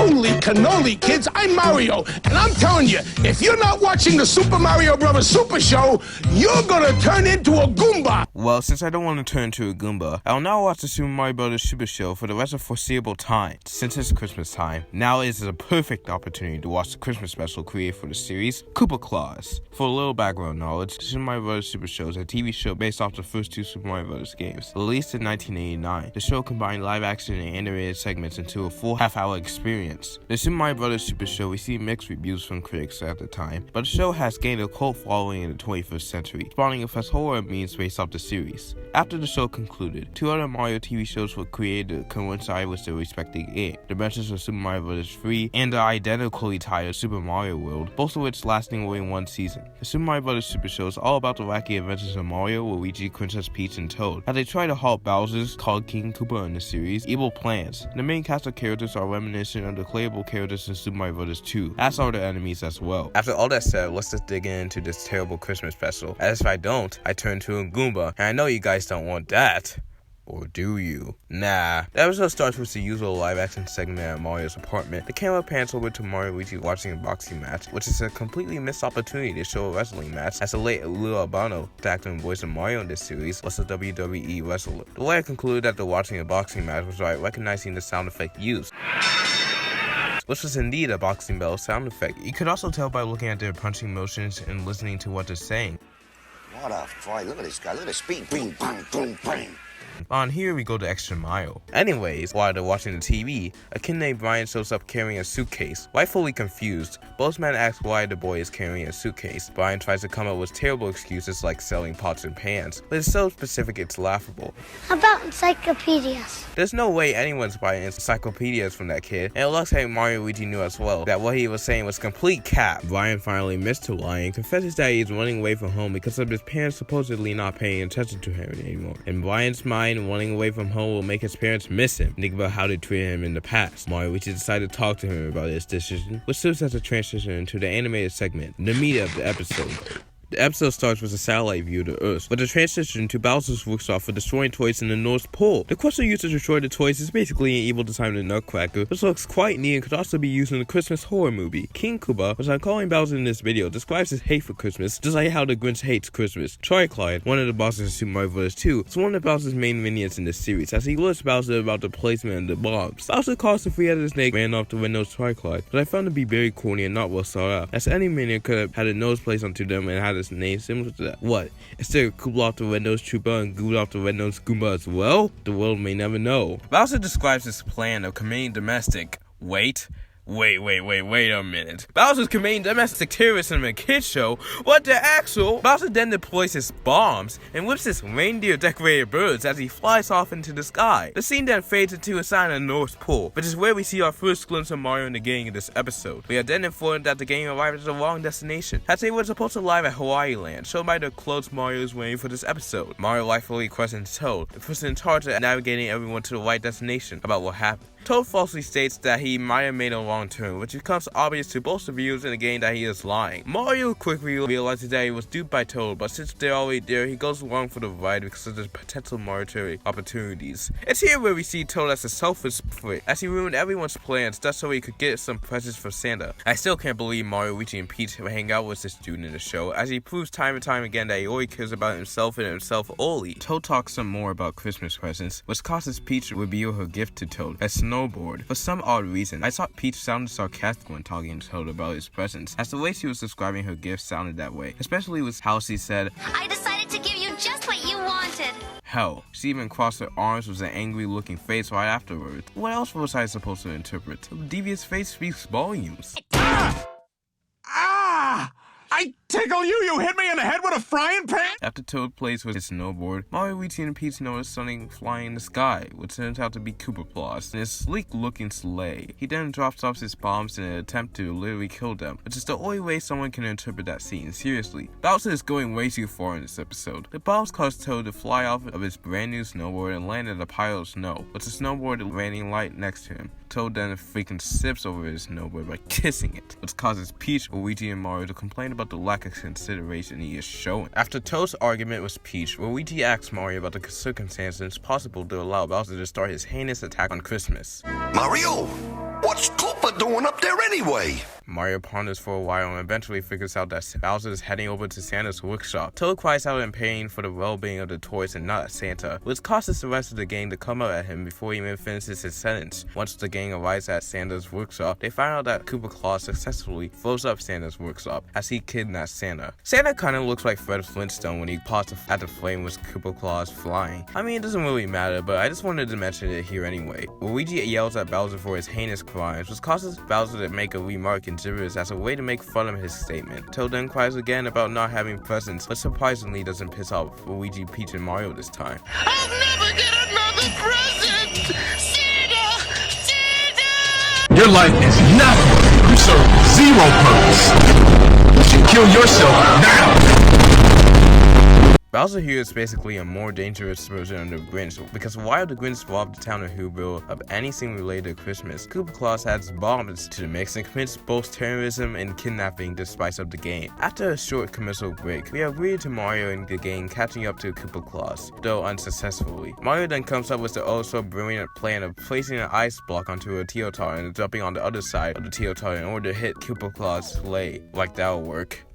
Holy cannoli, kids, I'm Mario, and I'm telling you, if you're not watching the Super Mario Bros. Super Show, you're gonna turn into a Goomba! Well, since I don't want to turn into a Goomba, I'll now watch the Super Mario Bros. Super Show for the rest of foreseeable time. Since it's Christmas time, now is a perfect opportunity to watch the Christmas special created for the series, Koopa Klaus. For a little background knowledge, the Super Mario Bros. Super Show is a TV show based off the first two Super Mario Bros. Games. Released in 1989, the show combined live action and animated segments into a full half-hour experience. The Super Mario Bros. Super Show received mixed reviews from critics at the time, but the show has gained a cult following in the 21st century, spawning a fest horror memes based off the series. After the show concluded, two other Mario TV shows were created to coincide with their respective end. The Adventures of Super Mario Bros. 3 and the identically titled Super Mario World, both of which lasting only one season. The Super Mario Bros. Super Show is all about the wacky adventures of Mario, Luigi, Princess Peach, and Toad, as they try to halt Bowser's, called King Koopa in the series, evil plans. The main cast of characters are reminiscent of the playable characters in Super Mario Bros. 2, as are the enemies as well. After all that said, let's just dig into this terrible Christmas special, as if I don't, I turn to a Goomba, and I know you guys don't want that. Or do you? Nah. The episode starts with the usual live-action segment at Mario's apartment. The camera pans over to Mario and Luigi watching a boxing match, which is a completely missed opportunity to show a wrestling match, as the late Lou Albano, the actor and voice of Mario in this series, was a WWE wrestler. The way I concluded after watching a boxing match was by recognizing the sound effect used, which was indeed a boxing bell sound effect. You could also tell by looking at their punching motions and listening to what they're saying. What a fight. Look at this guy. Look at the speed. Bing, bang, boom, bang. On here we go the extra mile. Anyways, while they're watching the TV, a kid named Brian shows up carrying a suitcase. Rightfully confused, both men ask why the boy is carrying a suitcase. Brian tries to come up with terrible excuses like selling pots and pans, but it's so specific it's laughable. How about encyclopedias? There's no way anyone's buying encyclopedias from that kid, and it looks like Mario and Luigi knew as well that what he was saying was complete cap. Brian finally admits to lying, confesses that he's running away from home because of his parents supposedly not paying attention to him anymore. In Brian's mind, running away from home will make his parents miss him. Think about how they treated him in the past. Mario and Luigi decided to talk to him about his decision, which serves as a transition into the animated segment, the meat of the episode. The episode starts with a satellite view of the Earth, with a transition to Bowser's workshop for destroying toys in the North Pole. The question used to destroy the toys is basically an evil design of the Nutcracker, which looks quite neat and could also be used in the Christmas horror movie. King Koopa, which I'm calling Bowser in this video, describes his hate for Christmas, just like how the Grinch hates Christmas. Clyde, one of the bosses in Super Mario Bros. 2, is one of Bowser's main minions in this series, as he alerts Bowser about the placement of the bombs. Bowser calls the three-headed snake ran off the windows Clyde, but I found to be very corny and not well thought out, as any minion could have had a nose placed onto them and had its name similar to that. What? Instead of Kool off the red-nosed Trooper and Kool off the red-nosed Goomba as well? The world may never know. Bowser describes his plan of committing domestic. Wait a minute. Bowser's committing domestic terrorism in a kid's show? What the actual? Bowser then deploys his bombs and whips his reindeer-decorated birds as he flies off into the sky. The scene then fades into a sign of the North Pole, which is where we see our first glimpse of Mario and the gang in this episode. We are then informed that the gang arrived at the wrong destination, as they were supposed to arrive at Hawaii Land, shown by the clothes Mario is wearing for this episode. Mario rightfully questions Toad, the person in charge of navigating everyone to the right destination, about what happened. Toad falsely states that he might have made a wrong turn, which becomes obvious to both the viewers in the game that he is lying. Mario quickly realizes that he was duped by Toad, but since they're already there, he goes along for the ride because of the potential monetary opportunities. It's here where we see Toad as a selfish prick, as he ruined everyone's plans just so he could get some presents for Santa. I still can't believe Mario, Luigi, and Peach hang out with this dude in the show, as he proves time and time again that he only cares about himself and himself only. Toad talks some more about Christmas presents, which causes Peach to reveal her gift to Toad, a snowboard. For some odd reason, I thought Peach sounded sarcastic when talking to Toad about his presents, as the way she was describing her gift sounded that way, especially with how she said, I decided to give you just what you wanted. Hell, she even crossed her arms with an angry looking face right afterwards. What else was I supposed to interpret? The devious face speaks volumes. I tickle you! You hit me in the head with a frying pan? After Toad plays with his snowboard, Mario, Luigi, and Peach notice something flying in the sky, which turns out to be Koopa Klaus in his sleek-looking sleigh. He then drops off his bombs in an attempt to literally kill them, which is the only way someone can interpret that scene. Seriously, Bowser is going way too far in this episode. The bombs cause Toad to fly off of his brand new snowboard and land in a pile of snow, with the snowboard landing right next to him. Toad then freaking sips over his snowboard by kissing it, which causes Peach, Luigi, and Mario to complain about the lack of consideration he is showing. After Toad's argument with Peach, Luigi asks Mario about the circumstances possible to allow Bowser to start his heinous attack on Christmas. Mario, what's Koopa doing up there anyway? Mario ponders for a while and eventually figures out that Bowser is heading over to Santa's workshop. Toad cries out in pain for the well-being of the toys and not Santa, which causes the rest of the gang to come up at him before he even finishes his sentence. Once the gang arrives at Santa's workshop, they find out that Koopa Klaus successfully blows up Santa's workshop as he kidnaps Santa. Santa kinda looks like Fred Flintstone when he pops at the flame with Koopa Klaus flying. I mean, it doesn't really matter, but I just wanted to mention it here anyway. Luigi yells at Bowser for his heinous crimes, which causes Bowser to make a remark in gibberish as a way to make fun of his statement. Toad then cries again about not having presents, but surprisingly doesn't piss off Luigi, Peach, and Mario this time. I'll never get another present! Santa! Santa! Your life is nothing. You serve zero purpose. You should kill yourself now. Bowser here is basically a more dangerous version of the Grinch, because while the Grinch robbed the town of Whoville of anything related to Christmas, Koopa Klaus adds bombs to the mix and commits both terrorism and kidnapping to spice up the game. After a short commercial break, we agree to Mario and the gang catching up to Koopa Klaus, though unsuccessfully. Mario then comes up with the also brilliant plan of placing an ice block onto a Teotar and jumping on the other side of the Teotar in order to hit Koopa Klaus' sleigh. Like that'll work.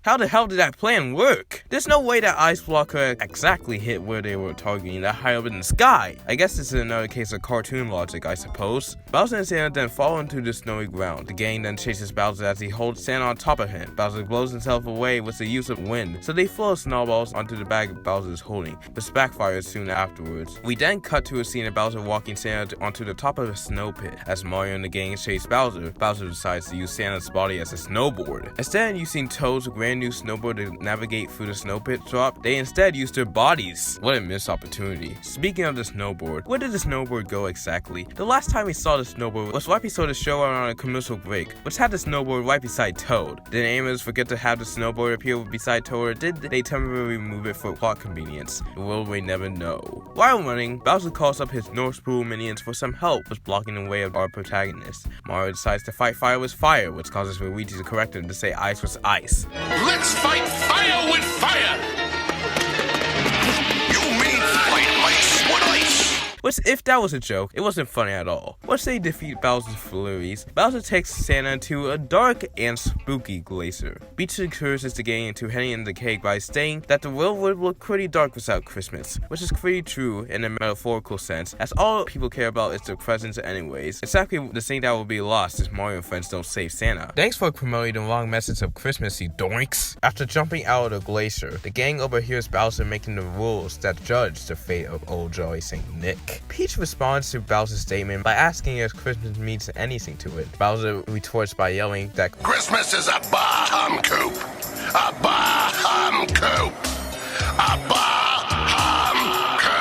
How the hell did that plan work? There's no way that ice block could exactly hit where they were targeting that high up in the sky. I guess this is another case of cartoon logic, I suppose. Bowser and Santa then fall into the snowy ground. The gang then chases Bowser as he holds Santa on top of him. Bowser blows himself away with the use of wind, so they throw snowballs onto the bag Bowser is holding, which backfires soon afterwards. We then cut to a scene of Bowser walking Santa onto the top of a snow pit. As Mario and the gang chase Bowser, Bowser decides to use Santa's body as a snowboard. Instead of using Toad's brand new snowboard to navigate through the snow pit drop, they instead used their bodies. What a missed opportunity. Speaking of the snowboard, where did the snowboard go exactly? The last time we saw the snowboard was right before the show on a commercial break, which had the snowboard right beside Toad. Did animators forget to have the snowboard appear beside Toad, or did they temporarily remove it for plot convenience? Will we never know. While running, Bowser calls up his North Pole minions for some help with blocking the way of our protagonist. Mario decides to fight fire with fire, which causes Luigi to correct him to say ice was ice. Let's fight fire with fire! You mean fight ice with ice? Which, if that was a joke, it wasn't funny at all. Once they defeat Bowser's flurries, Bowser takes Santa to a dark and spooky glacier. Peach encourages the gang into heading into the cave by saying that the world would look pretty dark without Christmas, which is pretty true in a metaphorical sense, as all people care about is their presents anyways. Exactly the thing that will be lost if Mario and friends don't save Santa. Thanks for promoting the wrong message of Christmas, you doinks. After jumping out of the glacier, the gang overhears Bowser making the rules that judge the fate of old Jolly St. Nick. Peach responds to Bowser's statement by asking if Christmas means anything to it. Bowser retorts by yelling that Christmas is a bah-hum coop. A bah-hum coop. A bah-hum coop.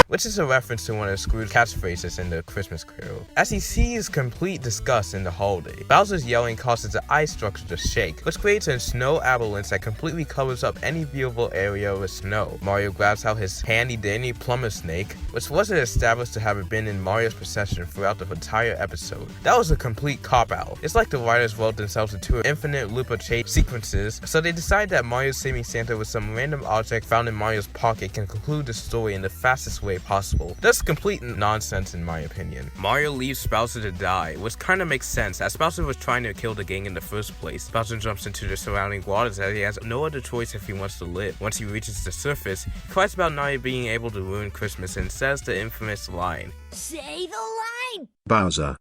which is a reference to one of Scrooge's catchphrases in the Christmas Carol. As he sees complete disgust in the holiday, Bowser's yelling causes the ice structure to shake, which creates a snow avalanche that completely covers up any viewable area with snow. Mario grabs out his handy-dandy plumber snake, which wasn't established to have been in Mario's possession throughout the entire episode. That was a complete cop-out. It's like the writers wrote themselves into infinite loop of chase sequences, so they decided that Mario saving Santa with some random object found in Mario's pocket can conclude the story in the fastest way possible. That's complete nonsense in my opinion. Mario leaves Bowser to die, which kinda makes sense, as Bowser was trying to kill the gang in the first place. Bowser jumps into the surrounding waters as he has no other choice if he wants to live. Once he reaches the surface, he cries about not being able to ruin Christmas and says the infamous line, Say the line! Bowser.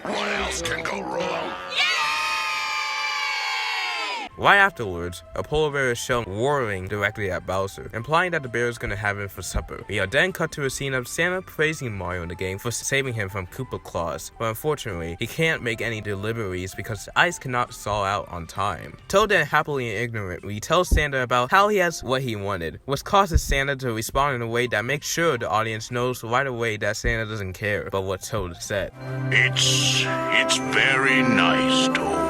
What else can go wrong? Right afterwards, a polar bear is shown roaring directly at Bowser, implying that the bear is gonna have him for supper. We are then cut to a scene of Santa praising Mario in the game for saving him from Koopa Klaus, but unfortunately, he can't make any deliveries because the ice cannot thaw out on time. Toad then happily and ignorantly tells Santa about how he has what he wanted, which causes Santa to respond in a way that makes sure the audience knows right away that Santa doesn't care about what Toad said. It's very nice, Toad.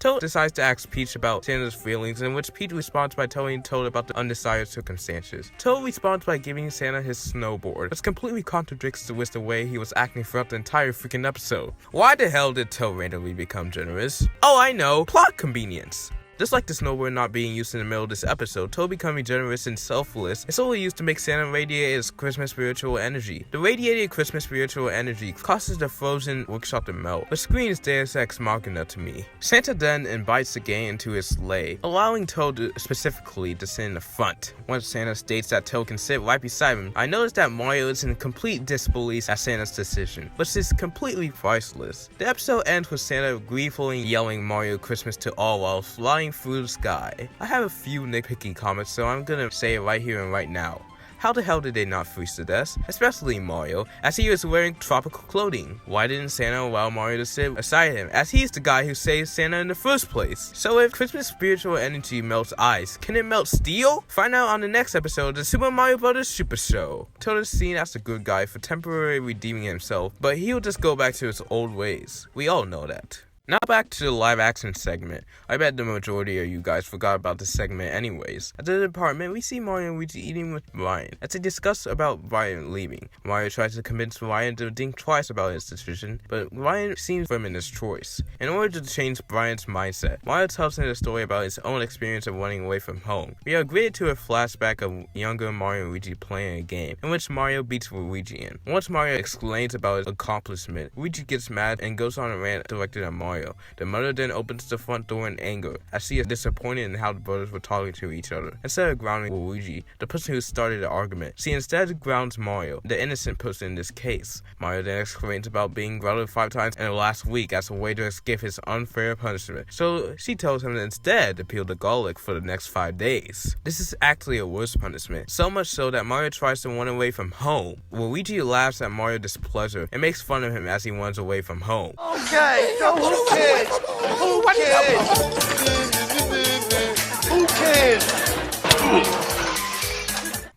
Toad decides to ask Peach about Santa's feelings, in which Peach responds by telling Toad about the undesired circumstances. Toad responds by giving Santa his snowboard, which completely contradicts with the way he was acting throughout the entire freaking episode. Why the hell did Toad randomly become generous? Oh, I know, plot convenience. Just like the snowboard not being used in the middle of this episode, Toad becoming generous and selfless is only used to make Santa radiate his Christmas spiritual energy. The radiated Christmas spiritual energy causes the frozen workshop to melt, which screams Deus Ex Machina to me. Santa then invites the gang into his sleigh, allowing Toad specifically to sit in the front. Once Santa states that Toad can sit right beside him, I notice that Mario is in complete disbelief at Santa's decision, which is completely priceless. The episode ends with Santa gleefully yelling Mario Christmas to all while flying through the sky. I have a few nitpicky comments, so I'm gonna say it right here and right now. How the hell did they not freeze to death? Especially Mario, as he was wearing tropical clothing. Why didn't Santa allow Mario to sit beside him, as he's the guy who saved Santa in the first place? So if Christmas spiritual energy melts ice, can it melt steel? Find out on the next episode of the Super Mario Bros. Super Show. Toad is seen as the good guy for temporarily redeeming himself, but he'll just go back to his old ways. We all know that. Now back to the live action segment. I bet the majority of you guys forgot about this segment anyways. At the department, we see Mario and Luigi eating with Ryan. As they discuss about Ryan leaving, Mario tries to convince Ryan to think twice about his decision, but Ryan seems firm in his choice. In order to change Ryan's mindset, Mario tells him a story about his own experience of running away from home. We are greeted to a flashback of younger Mario and Luigi playing a game, in which Mario beats Luigi in. Once Mario explains about his accomplishment, Luigi gets mad and goes on a rant directed at Mario. The mother then opens the front door in anger, as she is disappointed in how the brothers were talking to each other. Instead of grounding Luigi, the person who started the argument, she instead grounds Mario, the innocent person in this case. Mario then explains about being grounded 5 times in the last week as a way to escape his unfair punishment, so she tells him instead to peel the garlic for the next 5 days. This is actually a worse punishment, so much so that Mario tries to run away from home. Luigi laughs at Mario's displeasure and makes fun of him as he runs away from home. Okay, so who cares? Who cares? Who cares?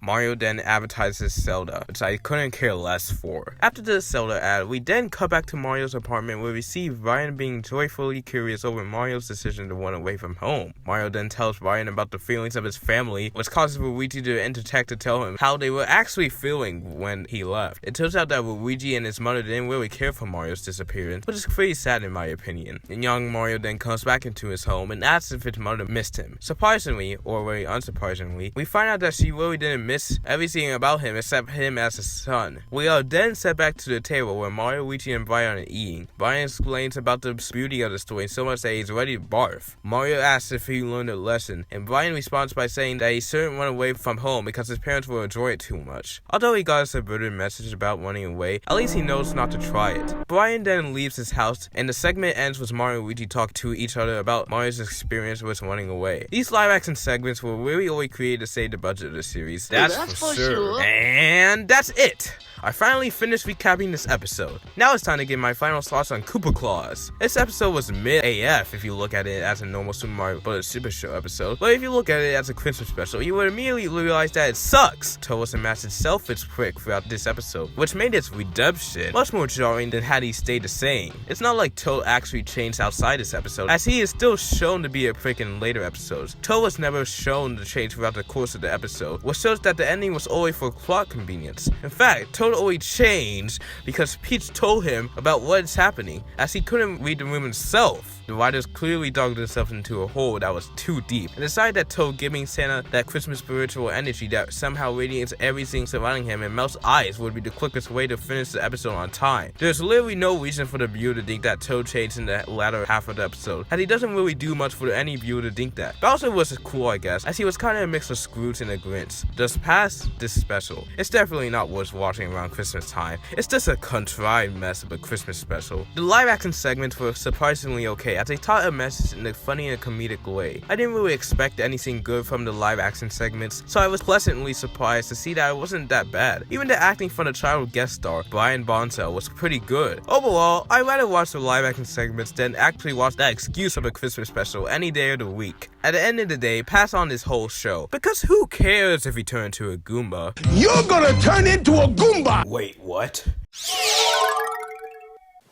Mario then advertises Zelda, which I couldn't care less for. After the Zelda ad, we then cut back to Mario's apartment where we see Ryan being joyfully curious over Mario's decision to run away from home. Mario then tells Ryan about the feelings of his family, which causes Luigi to interject to tell him how they were actually feeling when he left. It turns out that Luigi and his mother didn't really care for Mario's disappearance, which is pretty sad in my opinion. And young Mario then comes back into his home and asks if his mother missed him. Surprisingly, or very unsurprisingly, we find out that she really didn't miss everything about him except him as a son. We are then set back to the table where Mario, Luigi, and Brian are eating. Brian explains about the beauty of the story so much that he's ready to barf. Mario asks if he learned a lesson, and Brian responds by saying that he shouldn't run away from home because his parents will enjoy it too much. Although he got a subverted message about running away, at least he knows not to try it. Brian then leaves his house, and the segment ends with Mario and Luigi talk to each other about Mario's experience with running away. These live action segments were really only created to save the budget of the series. That's for sure. And that's it. I finally finished recapping this episode. Now it's time to give my final thoughts on Koopa Klaus. This episode was mid AF if you look at it as a normal Super Mario Bros. Super Show episode, but if you look at it as a Christmas special, you would immediately realize that it sucks. Toad was a massive selfish prick throughout this episode, which made its redemption much more jarring than had he stayed the same. It's not like Toad actually changed outside this episode, as he is still shown to be a prick in later episodes. Toad was never shown to change throughout the course of the episode, which shows that the ending was only for plot convenience. In fact, Toad only changed because Peach told him about what is happening, as he couldn't read the room himself. The writers clearly dug themselves into a hole that was too deep, and decided that Toad giving Santa that Christmas spiritual energy that somehow radiates everything surrounding him and melts ice would be the quickest way to finish the episode on time. There's literally no reason for the viewer to think that Toad changed in the latter half of the episode, as he doesn't really do much for any viewer to think that. Bowser was cool, I guess, as he was kind of a mix of Scrooge and a Grinch. This past, this special. It's definitely not worth watching around Christmas time. It's just a contrived mess of a Christmas special. The live action segments were surprisingly okay, as they taught a message in a funny and comedic way. I didn't really expect anything good from the live action segments, so I was pleasantly surprised to see that it wasn't that bad. Even the acting from the child guest star, Brian Bonsell, was pretty good. Overall, I'd rather watch the live action segments than actually watch that excuse of a Christmas special any day of the week. At the end of the day, pass on this whole show, because who cares if he turned into a Goomba? You're gonna turn into a Goomba! Wait, what?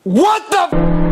What the